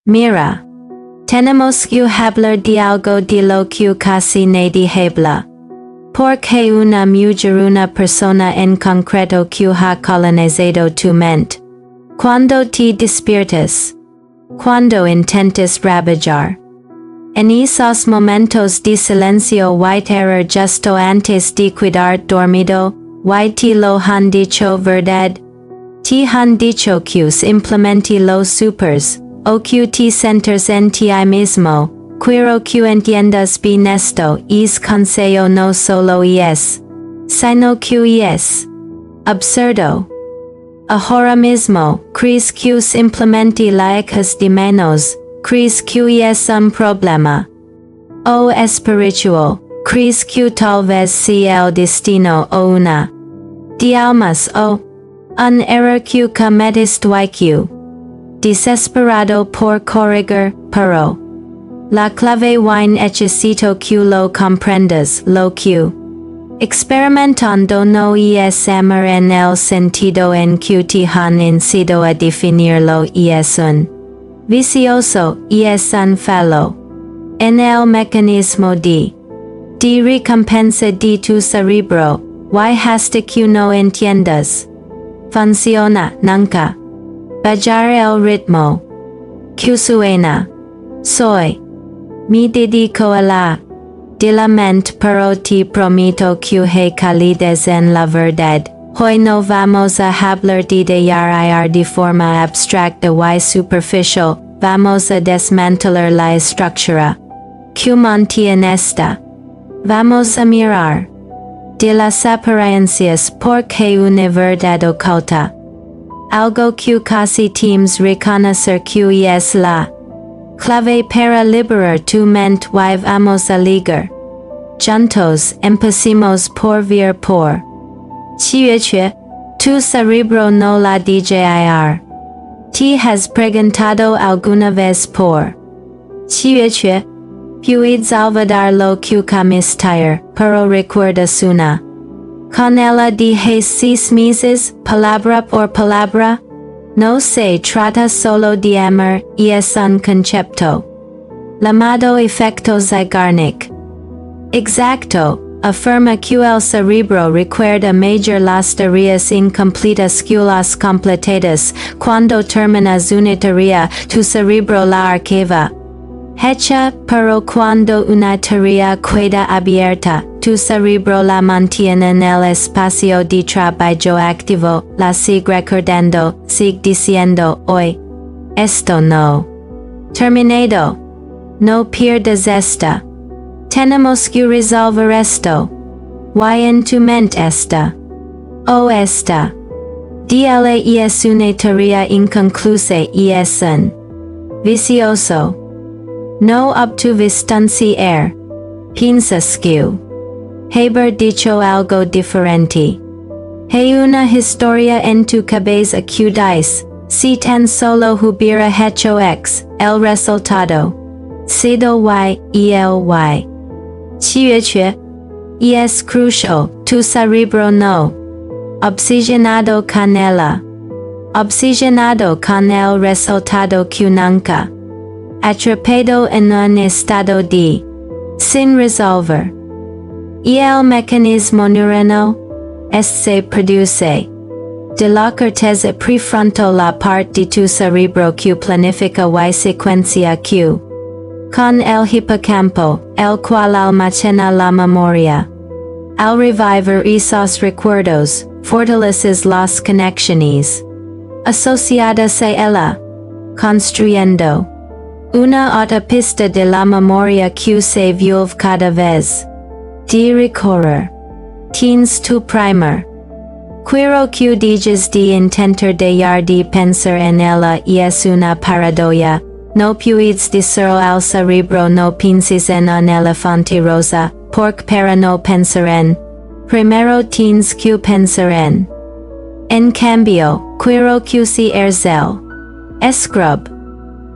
Mira, tenemos que hablar de algo de lo que casi nadie habla. Porque una mujer, una persona en concreto que ha colonizado tu mente. Cuando te despiertas. Cuando intentas rabiar. En esos momentos de silencio y terror justo antes de quedar dormido, y te lo han dicho verdad. Te han dicho que simplemente lo supers, o que te centras en ti mismo. Quiero que entiendas bien esto, es consejo no solo es, sino que es absurdo. Ahora mismo, crees que simplemente la echas de menos, crees que es un problema. O espiritual, crees que tal vez sea el destino o una de almas o un error que cometiste y que desesperado por corregir, pero la clave necesito que lo comprendas, lo que experimentando no es amar en el sentido en que te han incido a definirlo es un vicioso, es un fallo en el mecanismo de recompensa de tu cerebro, y hasta que no entiendas. Funciona, nunca. Bajar el ritmo. Que suena. Soy. Me dedico a la de la mente, pero te prometo que hay calidez en la verdad. Hoy no vamos a hablar de dejar de forma abstracta y superficial, vamos a desmantelar la estructura que mantiene esta. Vamos a mirar de las apariencias porque una verdad oculta. Algo que casi temes reconocer que es la clave para liberar tu mente y vamos a ligar. Juntos empecemos por ver por. Chiche, tu cerebro no la DJIR. ¿Te has preguntado alguna vez por? Chiche, puedes olvidar lo que comiste, pero recuerdas una. Con ella de 6 meses, palabra por palabra. No se trata solo de amar, es un concepto llamado efecto Zeigarnik. Exacto, afirma que el cerebro recuerda mejor las tareas incompletas que las completadas. Cuando terminas una tarea, tu cerebro la archiva. Hecha, pero cuando una tarea queda abierta, tu cerebro la mantiene en el espacio de trabajo activo, la sigue recordando, sigue diciendo hoy. Esto no terminado. No pierdas esta. Tenemos que resolver esto. Y en tu mente esta. O esta. DLA es una tarea inconclusa y es un vicioso. No obtuviste un piensas que haber dicho algo diferente. Hay una historia en tu cabeza que dice, si tan solo hubiera hecho X, el resultado sido Y y el Y. Chiche, es crucial, tu cerebro no obsesionado con ella. Obsesionado con el resultado que nunca atrapado en un estado de sin resolver. Y el mecanismo neurino se produce de la corteza prefrontal, la parte de tu cerebro que planifica y secuencia que con el hipocampo, el cual almacena la memoria. Al revivir esos recuerdos, fortaleces las conexiones asociadas a ella, construyendo una autopista de la memoria que se vuelve cada vez de recorrer. Tienes tu primer. Quiero que dejes de intentar dejar de pensar en ella es una paradoja. No puedes decir al cerebro no pienses en un elefante rosa, porque para no pensar en primero tienes que pensar en. En cambio, quiero que seas el scrub.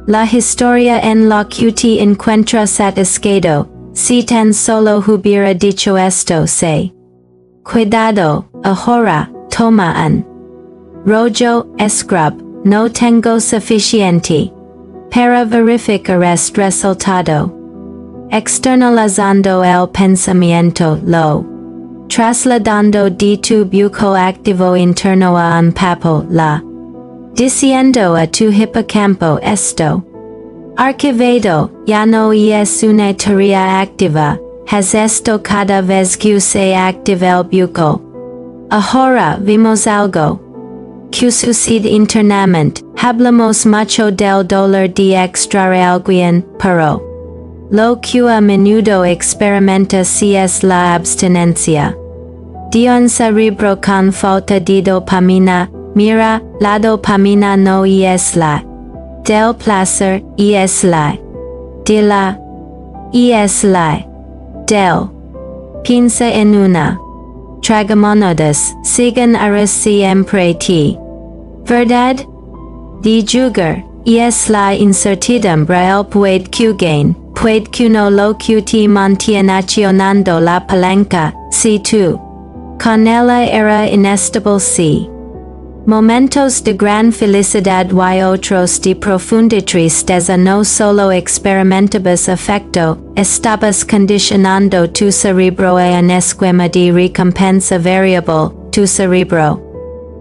La historia en la que te encuentras satisfecho, si tan solo hubiera dicho esto se. Cuidado, ahora, toma un rollo, scrub, no tengo suficiente. para verificar este resultado. Externalizando el pensamiento, lo trasladando de tu buco activo interno a un papel, la diciendo a tu hipocampo esto archivado, ya no es una tarea activa, has esto cada vez que se activa el buco. Ahora vimos algo que sucede internamente, hablamos mucho del dolor de extraer alguien, pero lo que a menudo experimenta si es la abstinencia de un cerebro con falta de dopamina. Mira, la dopamina no es la del placer, es la de la, es la del. Piensa en una tragamonedas, siguen a siempre ti. ¿Verdad? De jugar, es la incertidumbre el puede que no lo que te mantiene accionando la palanca, si tú con ella era inestable si. Momentos de gran felicidad y otros de profunda tristeza no solo experimentabas afecto, estabas condicionando tu cerebro a un esquema de recompensa variable, tu cerebro.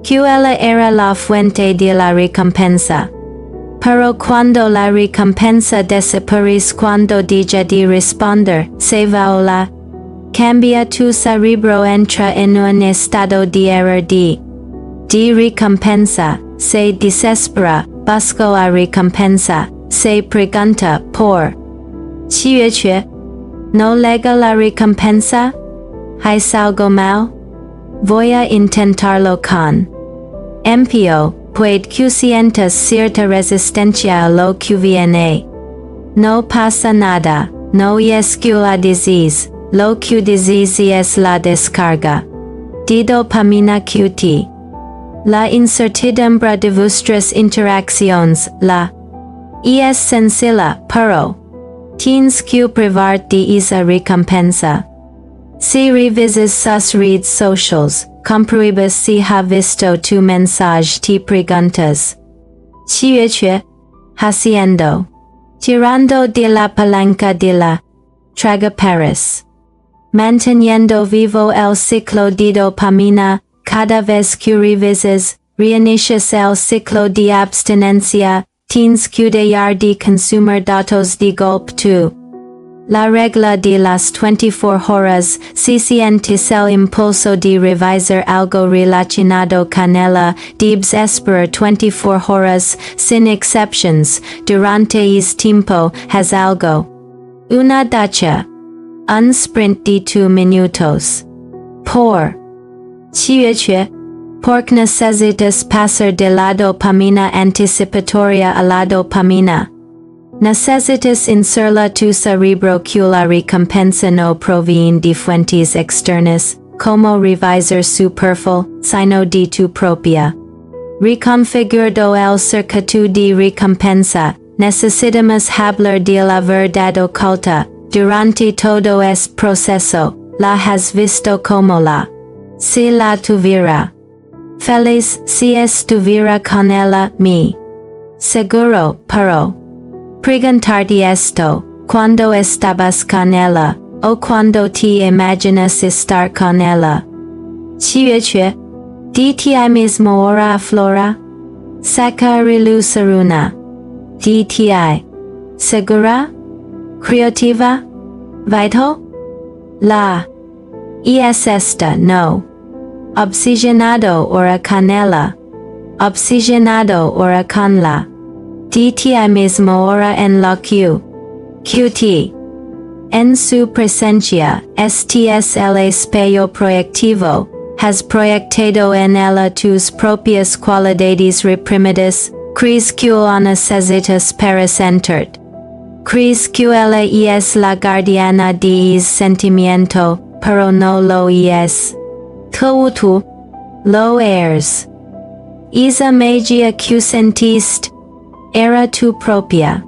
Que ella era la fuente de la recompensa. Pero cuando la recompensa desaparece cuando deja de responder, se va o la cambia tu cerebro entra en un estado de error de recompensa, se desespera, busca a recompensa, se pregunta por ¿qué? ¿No llega la recompensa? ¿Hay algo mal? Voy a intentarlo con empeño, puede que sientas cierta resistencia a lo que viene. No pasa nada, no es que la disease, lo que disease es la descarga de dopamina que te. La incertidumbre de vuestras interacciones, la es sencilla, pero tienes que provar de esa recompensa. Si revisas sus redes sociales, compruebas si ha visto tu mensaje te preguntas. ¿Qué haciendo? Tirando de la palanca de la tragaparas. Manteniendo vivo el ciclo de dopamina. Cada vez que revisas, reinicias el ciclo de abstinencia, tienes que dejar de consumir datos de golpe tú. La regla de las 24 horas, si sientes el impulso de revisar algo relacionado con ella, debes esperar 24 horas, sin exceptions, durante ese tiempo, haz algo. Una ducha. Un sprint de 2 minutos. Por ¿qué? Porque necesitas pasar de la dopamina anticipatoria a la dopamina. Necesitas inserla tu cerebro que la recompensa no proviene de fuentes externas, como revisar su perfil, sino de tu propia. Reconfigurado el circuito de recompensa, necesitamos hablar de la verdad oculta. Durante todo este proceso, la has visto como la si la tuviera. Feliz si estuviera con ella, mi. Seguro, pero. Preguntarte esto, cuando estabas con ella, o cuando te imaginas estar con ella. ¿Qué? De ti mismo ahora aflora? Saca a relucir una. De ti. ¿Segura? ¿Creativa? ¿Vital? La. Es esta, no. Obsesionado ora con ella. Obsesionado ora con la. De ti mismo ora en lo QT. En su presencia, este es el espejo proyectivo, has proyectado en ella tus propias cualidades reprimidas, crees que la necesitas para sentirte. Crees que ella es la guardiana de ese sentimiento, pero no lo es. Tú lo eres. Esa magia que sentiste era tu propia.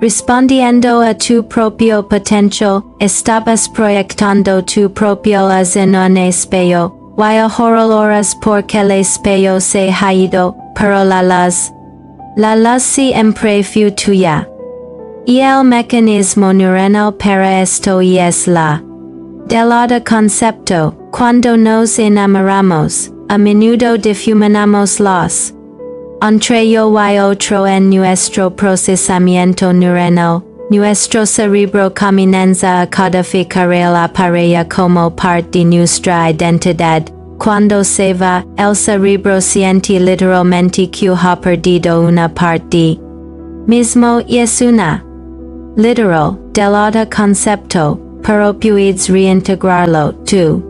Respondiendo a tu propio potencial, estabas proyectando tu propio as en un espejo, y ahora loras porque el espejo se ha ido, pero la luz La luz siempre fue tuya. Y el mecanismo neuronal para esto es la del concepto. Cuando nos enamoramos, a menudo difuminamos los entre yo y otro en nuestro procesamiento neuronal. Nuestro cerebro comienza a codificar la pareja como parte de nuestra identidad. Cuando se va, el cerebro siente literalmente que ha perdido una parte mismo y es una literal del concepto, pero puedes reintegrarlo tú.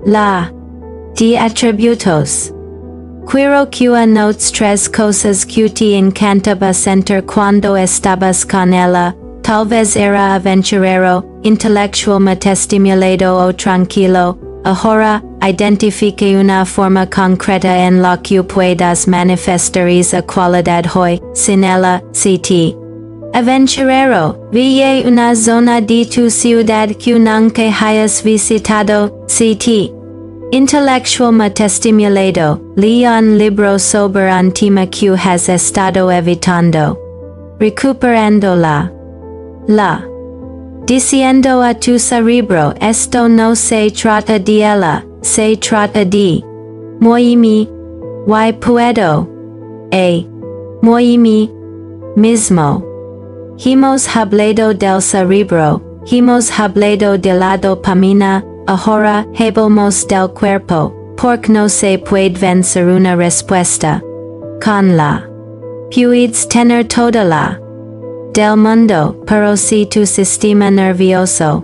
La de atributos. Quiero que notes tres cosas que te encantaba sentir cuando estabas con ella. Tal vez era aventurero, intelectualmente estimulado o tranquilo. Ahora, identifique una forma concreta en la que puedas manifestar esa cualidad hoy. Sin ella, Ct. Aventurero, vive una zona de tu ciudad que nunca hayas visitado. Ct. Intelectualmente estimulado, lee un libro sobre un tema que has estado evitando. Recuperando la diciendo a tu cerebro esto no se trata de ella, se trata de mí, y puedo, mí mismo. Hemos hablado del cerebro, hemos hablado de la dopamina, ahora hablamos del cuerpo, porque no se puede vencer una respuesta con la puedes tener toda la del mundo, pero si tu sistema nervioso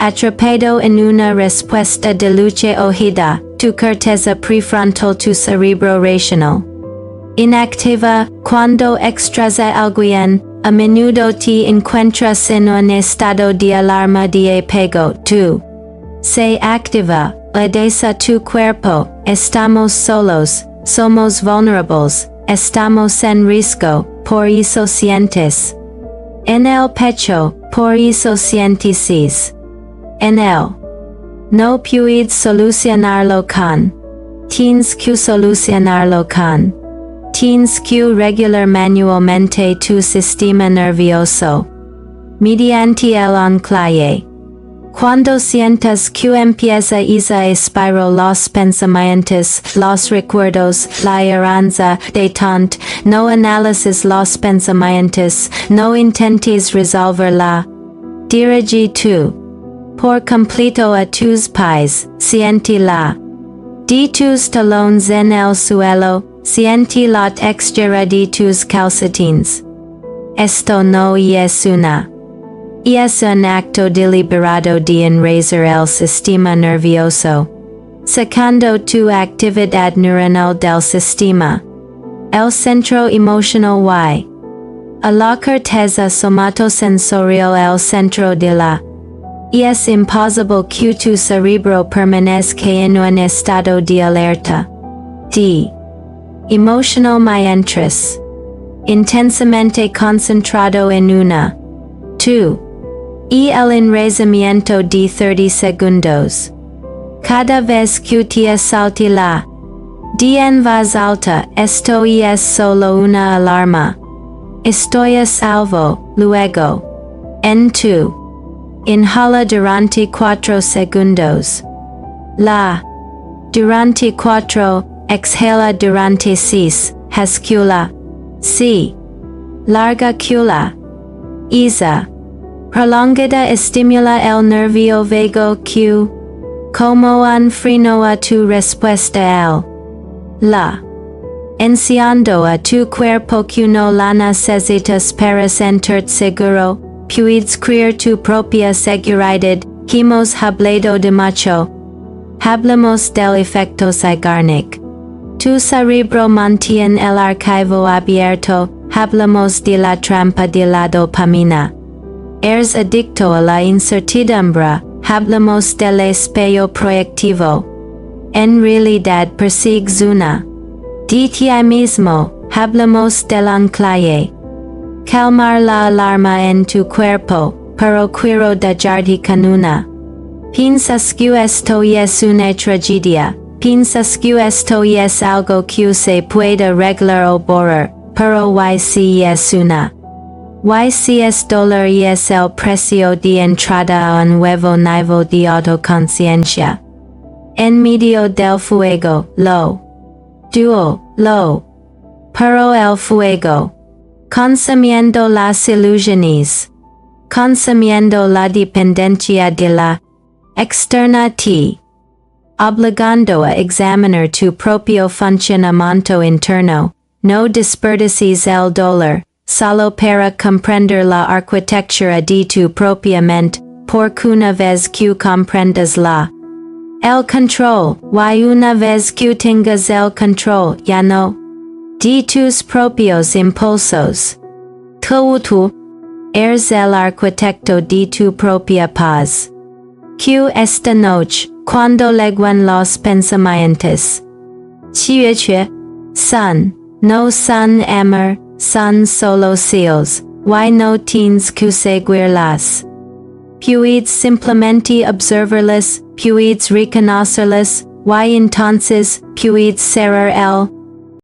atrapado en una respuesta de lucha ojida, tu corteza prefrontal, tu cerebro racional inactiva. Cuando extras a alguien, a menudo te encuentras en un estado de alarma de apego. Tu se activa, obedece tu cuerpo, estamos solos, somos vulnerables, estamos en riesgo, por eso sientes en el pecho, por eso sientes en él. No puedes solucionarlo con. Tienes que solucionarlo con. Tienes que regular manualmente tu sistema nervioso mediante el anclaje. Cuando sientas que empieza esa espiral, los pensamientos, los recuerdos, la iranza, detente, no analices los pensamientos, no intentes resolverla. Dirige tú por completo a tus pies, siente la de tus talones en el suelo, siente la textura de tus calcetines. Esto no es una. Y es un acto deliberado de enraizar el sistema nervioso, sacando tu actividad neuronal del sistema. El centro emocional y a la corteza somatosensorial, el centro de la. Y es imposible que tu cerebro permanezca en un estado de alerta. D. Emotional mientras. Intensamente concentrado en una. 2. Y el enraizamiento de 30 segundos. Cada vez que te asalte la de en voz alta, esto es solo una alarma. Estoy a salvo, luego. En tu. Inhala durante 4 segundos. La. Durante 4, exhala durante 6, hascula. Si. Larga cula. Isa. Prolongada estimula el nervio vago que, como un freno a tu respuesta el. La. Enseñando a tu cuerpo que no la necesitas para sentirte seguro, puedes crear tu propia seguridad. Hemos hablado de mucho. Hablamos del efecto Zeigarnik. Tu cerebro mantiene el archivo abierto. Hablamos de la trampa de la dopamina. Eres adicto a la incertidumbre. Hablamos del espejo proyectivo. En realidad persigues una. De ti mismo. Hablamos del anclaje. Calmar la alarma en tu cuerpo, pero quiero dejarte con una. Piensas que esto es una tragedia. Piensas que esto es algo que se puede arreglar o borrar. pero YCS una. YCS dollar es el precio de entrada a un nuevo nivel de autoconciencia. En medio del fuego, lo. Duo, lo. Pero el fuego. Consumiendo las ilusiones. Consumiendo la dependencia de la externa ti. Obligando a examinar tu propio funcionamiento interno, no desperdicies el dolor, solo para comprender la arquitectura de tu propia mente, porque una vez que comprendas el control, y una vez que tengas el control, ya no, de tus propios impulsos. Tú eres el arquitecto de tu propia paz. Que esta noche, cuando llegan los pensamientos, no son amor, son solo seals, y no tienes que seguirlas. Puedes simplemente observarlas, puedes reconocerlas, y entonces puedes cerrar el